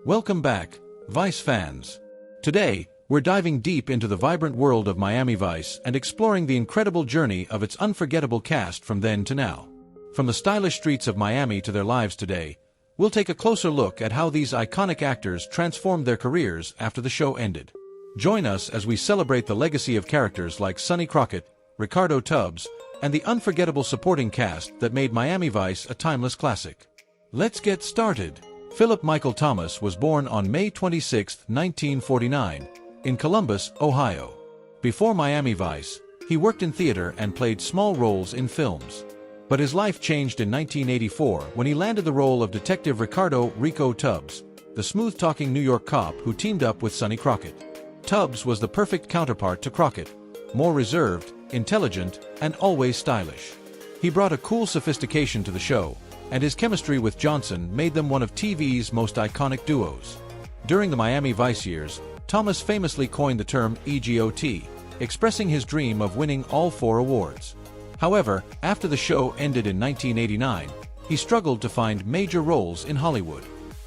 Welcome back, Vice fans. Today, we're diving deep into the vibrant world of Miami Vice and exploring the incredible journey of its unforgettable cast from then to now. From the stylish streets of Miami to their lives today, we'll take a closer look at how these iconic actors transformed their careers after the show ended. Join us as we celebrate the legacy of characters like Sonny Crockett, Ricardo Tubbs, and the unforgettable supporting cast that made Miami Vice a timeless classic. Let's get started. Philip Michael Thomas was born on May 26, 1949, in Columbus, Ohio. Before Miami Vice, he worked in theater and played small roles in films. But his life changed in 1984 when he landed the role of Detective Ricardo "Rico" Tubbs, the smooth-talking New York cop who teamed up with Sonny Crockett. Tubbs was the perfect counterpart to Crockett, more reserved, intelligent, and always stylish. He brought a cool sophistication to the show, and his chemistry with Johnson made them one of TV's most iconic duos. During the Miami Vice years, Thomas famously coined the term EGOT, expressing his dream of winning all 4 awards. However, after the show ended in 1989, he struggled to find major roles in Hollywood.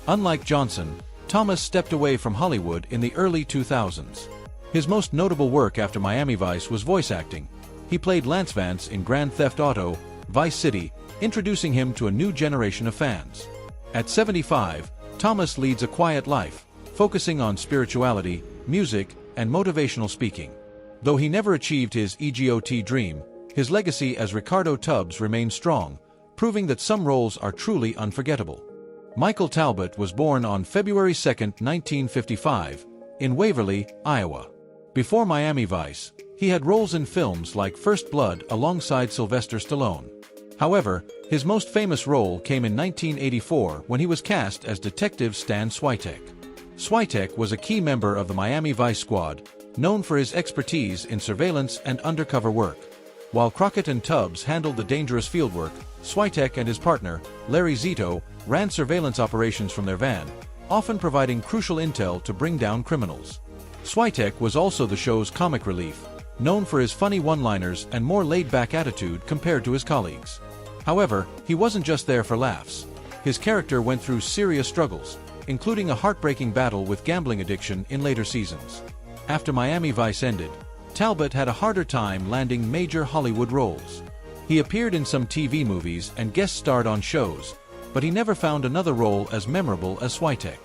Unlike Johnson, Thomas stepped away from Hollywood in the early 2000s. His most notable work after Miami Vice was voice acting. He played Lance Vance in Grand Theft Auto: Vice City, introducing him to a new generation of fans. At 75, Thomas leads a quiet life, focusing on spirituality, music, and motivational speaking. Though he never achieved his EGOT dream, his legacy as Ricardo Tubbs remains strong, proving that some roles are truly unforgettable. Michael Talbot was born on February 2, 1955, in Waverly, Iowa. Before Miami Vice, he had roles in films like First Blood alongside Sylvester Stallone. However, his most famous role came in 1984 when he was cast as Detective Stan Switek. Switek was a key member of the Miami Vice squad, known for his expertise in surveillance and undercover work. While Crockett and Tubbs handled the dangerous fieldwork, Switek and his partner, Larry Zito, ran surveillance operations from their van, often providing crucial intel to bring down criminals. Switek was also the show's comic relief, known for his funny one-liners and more laid-back attitude compared to his colleagues. However, he wasn't just there for laughs. His character went through serious struggles, including a heartbreaking battle with gambling addiction in later seasons. After Miami Vice ended, Talbot had a harder time landing major Hollywood roles. He appeared in some TV movies and guest starred on shows, but he never found another role as memorable as Switek.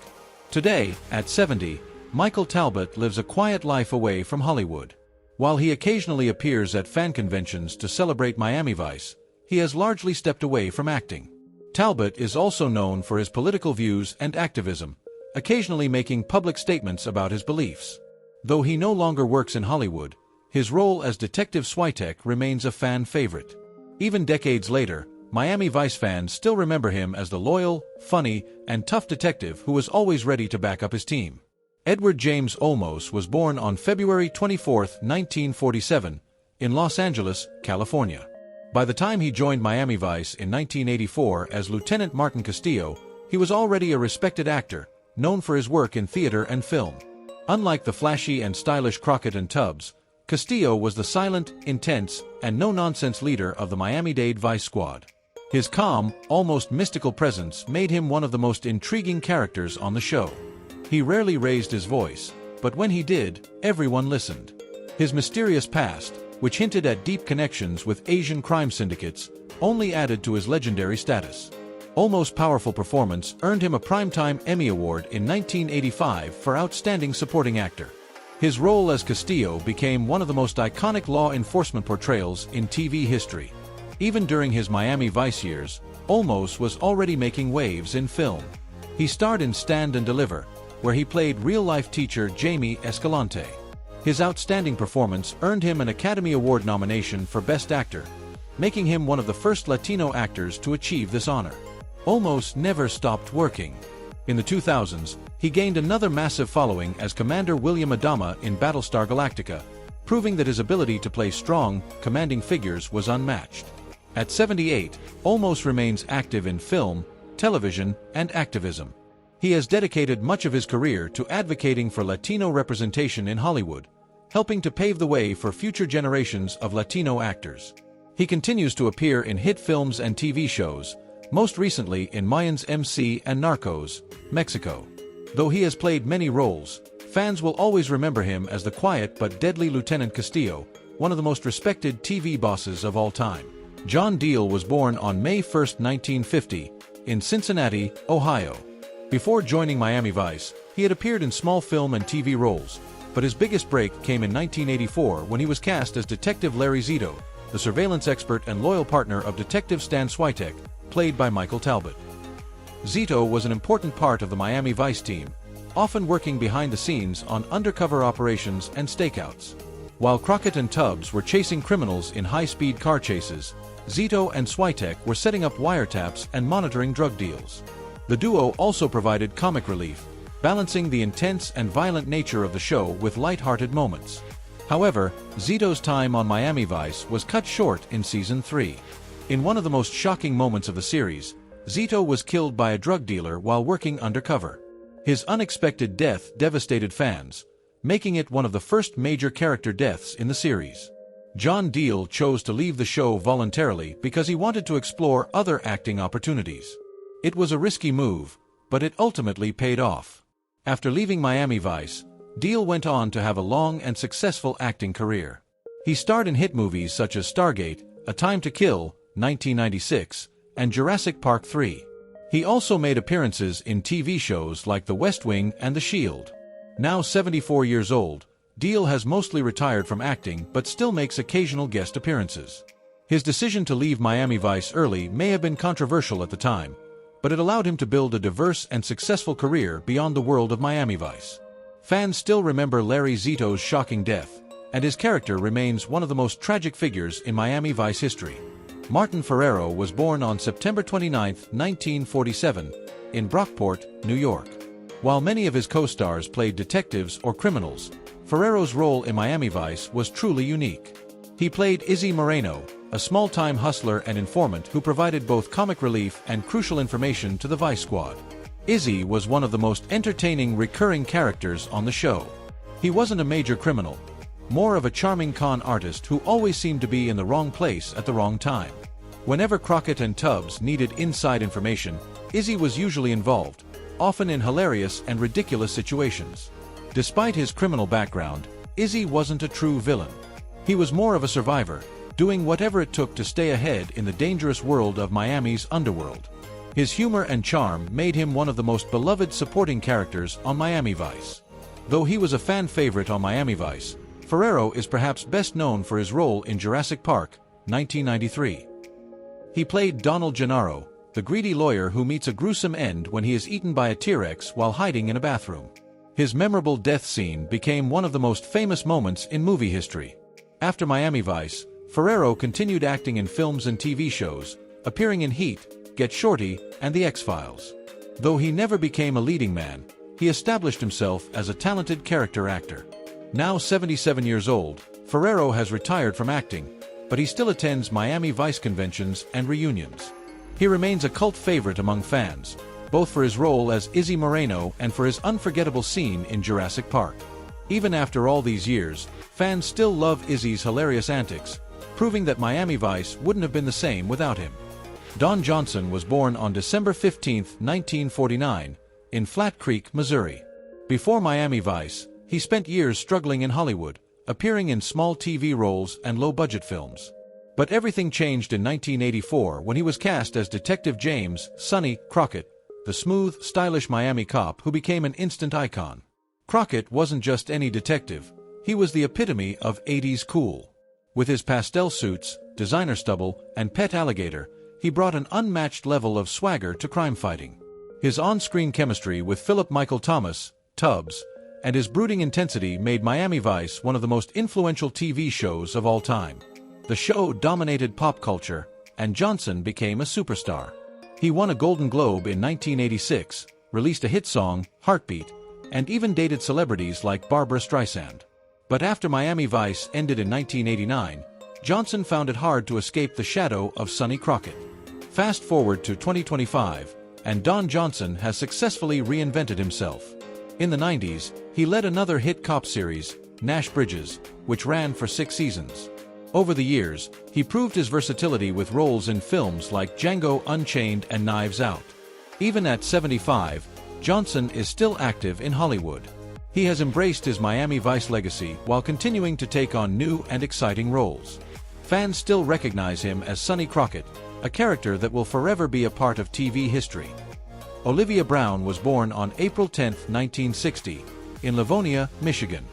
Today, at 70, Michael Talbot lives a quiet life away from Hollywood. While he occasionally appears at fan conventions to celebrate Miami Vice, he has largely stepped away from acting. Talbot is also known for his political views and activism, occasionally making public statements about his beliefs. Though he no longer works in Hollywood, his role as Detective Switek remains a fan favorite. Even decades later, Miami Vice fans still remember him as the loyal, funny, and tough detective who was always ready to back up his team. Edward James Olmos was born on February 24, 1947, in Los Angeles, California. By the time he joined Miami Vice in 1984 as Lieutenant Martin Castillo, he was already a respected actor, known for his work in theater and film. Unlike the flashy and stylish Crockett and Tubbs, Castillo was the silent, intense, and no-nonsense leader of the Miami-Dade Vice squad. His calm, almost mystical presence made him one of the most intriguing characters on the show. He rarely raised his voice, but when he did, everyone listened. His mysterious past, which hinted at deep connections with Asian crime syndicates, only added to his legendary status. Olmos' powerful performance earned him a Primetime Emmy Award in 1985 for Outstanding Supporting Actor. His role as Castillo became one of the most iconic law enforcement portrayals in TV history. Even during his Miami Vice years, Olmos was already making waves in film. He starred in Stand and Deliver, where he played real-life teacher Jamie Escalante. His outstanding performance earned him an Academy Award nomination for Best Actor, making him one of the first Latino actors to achieve this honor. Olmos never stopped working. In the 2000s, he gained another massive following as Commander William Adama in Battlestar Galactica, proving that his ability to play strong, commanding figures was unmatched. At 78, Olmos remains active in film, television, and activism. He has dedicated much of his career to advocating for Latino representation in Hollywood, helping to pave the way for future generations of Latino actors. He continues to appear in hit films and TV shows, most recently in Mayans MC and Narcos, Mexico. Though he has played many roles, fans will always remember him as the quiet but deadly Lieutenant Castillo, one of the most respected TV bosses of all time. John Diehl was born on May 1, 1950, in Cincinnati, Ohio. Before joining Miami Vice, he had appeared in small film and TV roles, but his biggest break came in 1984 when he was cast as Detective Larry Zito, the surveillance expert and loyal partner of Detective Stan Switek, played by Michael Talbot. Zito was an important part of the Miami Vice team, often working behind the scenes on undercover operations and stakeouts. While Crockett and Tubbs were chasing criminals in high-speed car chases, Zito and Switek were setting up wiretaps and monitoring drug deals. The duo also provided comic relief, balancing the intense and violent nature of the show with light-hearted moments. However, Zito's time on Miami Vice was cut short in Season 3. In one of the most shocking moments of the series, Zito was killed by a drug dealer while working undercover. His unexpected death devastated fans, making it one of the first major character deaths in the series. John Diehl chose to leave the show voluntarily because he wanted to explore other acting opportunities. It was a risky move, but it ultimately paid off. After leaving Miami Vice, Diehl went on to have a long and successful acting career. He starred in hit movies such as Stargate, A Time to Kill, 1996, and Jurassic Park 3. He also made appearances in TV shows like The West Wing and The Shield. Now 74 years old, Diehl has mostly retired from acting but still makes occasional guest appearances. His decision to leave Miami Vice early may have been controversial at the time, but it allowed him to build a diverse and successful career beyond the world of Miami Vice. Fans still remember Larry Zito's shocking death, and his character remains one of the most tragic figures in Miami Vice history. Martin Ferrero was born on September 29, 1947, in Brockport, New York. While many of his co-stars played detectives or criminals, Ferrero's role in Miami Vice was truly unique. He played Izzy Moreno, a small-time hustler and informant who provided both comic relief and crucial information to the Vice Squad. Izzy was one of the most entertaining recurring characters on the show. He wasn't a major criminal, more of a charming con artist who always seemed to be in the wrong place at the wrong time. Whenever Crockett and Tubbs needed inside information, Izzy was usually involved, often in hilarious and ridiculous situations. Despite his criminal background, Izzy wasn't a true villain. He was more of a survivor, doing whatever it took to stay ahead in the dangerous world of Miami's underworld. His humor and charm made him one of the most beloved supporting characters on Miami Vice. Though he was a fan favorite on Miami Vice, Ferrero is perhaps best known for his role in Jurassic Park, 1993. He played Donald Gennaro, the greedy lawyer who meets a gruesome end when he is eaten by a T-Rex while hiding in a bathroom. His memorable death scene became one of the most famous moments in movie history. After Miami Vice, Ferrero continued acting in films and TV shows, appearing in Heat, Get Shorty, and The X-Files. Though he never became a leading man, he established himself as a talented character actor. Now 77 years old, Ferrero has retired from acting, but he still attends Miami Vice conventions and reunions. He remains a cult favorite among fans, both for his role as Izzy Moreno and for his unforgettable scene in Jurassic Park. Even after all these years, fans still love Izzy's hilarious antics, proving that Miami Vice wouldn't have been the same without him. Don Johnson was born on December 15, 1949, in Flat Creek, Missouri. Before Miami Vice, he spent years struggling in Hollywood, appearing in small TV roles and low-budget films. But everything changed in 1984 when he was cast as Detective James "Sonny" Crockett, the smooth, stylish Miami cop who became an instant icon. Crockett wasn't just any detective, he was the epitome of 80s cool. With his pastel suits, designer stubble, and pet alligator, he brought an unmatched level of swagger to crime fighting. His on-screen chemistry with Philip Michael Thomas, Tubbs, and his brooding intensity made Miami Vice one of the most influential TV shows of all time. The show dominated pop culture, and Johnson became a superstar. He won a Golden Globe in 1986, released a hit song, Heartbeat, and even dated celebrities like Barbra Streisand. But after Miami Vice ended in 1989, Johnson found it hard to escape the shadow of Sonny Crockett. Fast forward to 2025, and Don Johnson has successfully reinvented himself. In the 90s, he led another hit cop series, Nash Bridges, which ran for 6 seasons. Over the years, he proved his versatility with roles in films like Django Unchained and Knives Out. Even at 75, Johnson is still active in Hollywood. He has embraced his Miami Vice legacy while continuing to take on new and exciting roles. Fans still recognize him as Sonny Crockett, a character that will forever be a part of TV history. Olivia Brown was born on April 10, 1960, in Livonia, Michigan.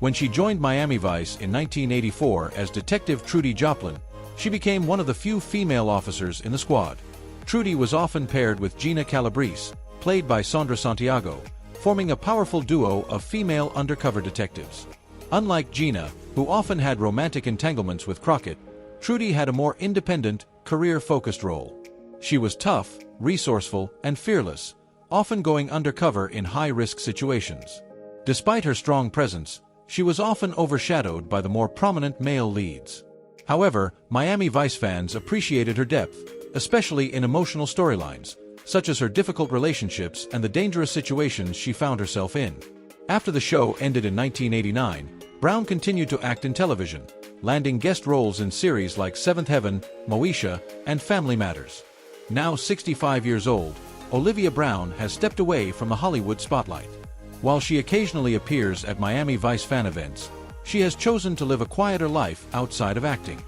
When she joined Miami Vice in 1984 as Detective Trudy Joplin, she became one of the few female officers in the squad. Trudy was often paired with Gina Calabrese, played by Sandra Santiago, forming a powerful duo of female undercover detectives. Unlike Gina, who often had romantic entanglements with Crockett, Trudy had a more independent, career-focused role. She was tough, resourceful, and fearless, often going undercover in high-risk situations. Despite her strong presence, she was often overshadowed by the more prominent male leads. However, Miami Vice fans appreciated her depth, especially in emotional storylines, such as her difficult relationships and the dangerous situations she found herself in. After the show ended in 1989, Brown continued to act in television, landing guest roles in series like Seventh Heaven, Moesha, and Family Matters. Now 65 years old, Olivia Brown has stepped away from the Hollywood spotlight. While she occasionally appears at Miami Vice fan events, she has chosen to live a quieter life outside of acting.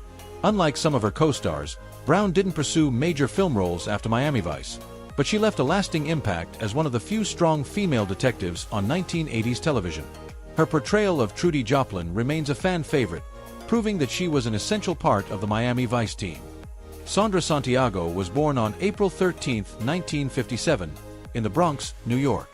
Unlike some of her co-stars, Brown didn't pursue major film roles after Miami Vice, but she left a lasting impact as one of the few strong female detectives on 1980s television. Her portrayal of Trudy Joplin remains a fan favorite, proving that she was an essential part of the Miami Vice team. Sandra Santiago was born on April 13, 1957, in the Bronx, New York.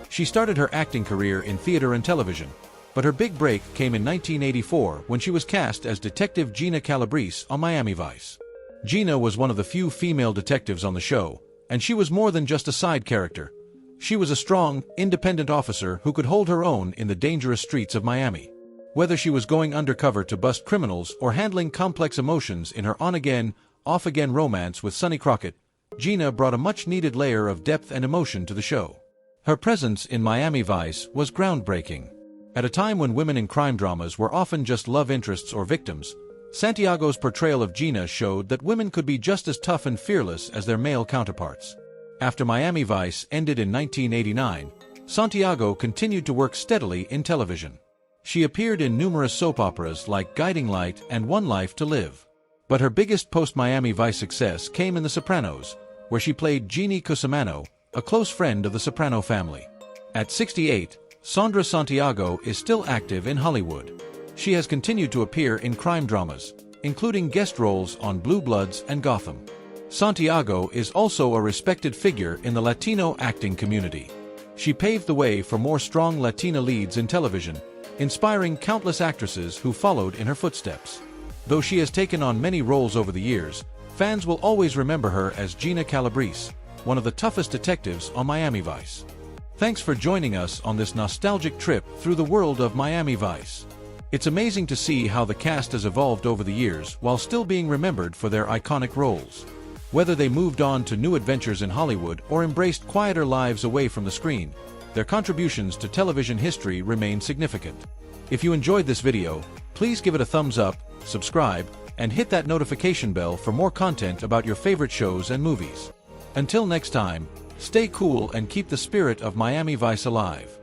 She started her acting career in theater and television, but her big break came in 1984 when she was cast as Detective Gina Calabrese on Miami Vice. Gina was one of the few female detectives on the show, and she was more than just a side character. She was a strong, independent officer who could hold her own in the dangerous streets of Miami. Whether she was going undercover to bust criminals or handling complex emotions in her on-again, off-again romance with Sonny Crockett, Gina brought a much-needed layer of depth and emotion to the show. Her presence in Miami Vice was groundbreaking. At a time when women in crime dramas were often just love interests or victims, Santiago's portrayal of Gina showed that women could be just as tough and fearless as their male counterparts. After Miami Vice ended in 1989, Santiago continued to work steadily in television. She appeared in numerous soap operas like Guiding Light and One Life to Live. But her biggest post-Miami Vice success came in The Sopranos, where she played Jeannie Cusimano, a close friend of the Soprano family. At 68, Sandra Santiago is still active in Hollywood. She has continued to appear in crime dramas, including guest roles on Blue Bloods and Gotham. Santiago is also a respected figure in the Latino acting community. She paved the way for more strong Latina leads in television, inspiring countless actresses who followed in her footsteps. Though she has taken on many roles over the years, fans will always remember her as Gina Calabrese, one of the toughest detectives on Miami Vice. Thanks for joining us on this nostalgic trip through the world of Miami Vice. It's amazing to see how the cast has evolved over the years while still being remembered for their iconic roles. Whether they moved on to new adventures in Hollywood or embraced quieter lives away from the screen, their contributions to television history remain significant. If you enjoyed this video, please give it a thumbs up, subscribe, and hit that notification bell for more content about your favorite shows and movies. Until next time, stay cool and keep the spirit of Miami Vice alive.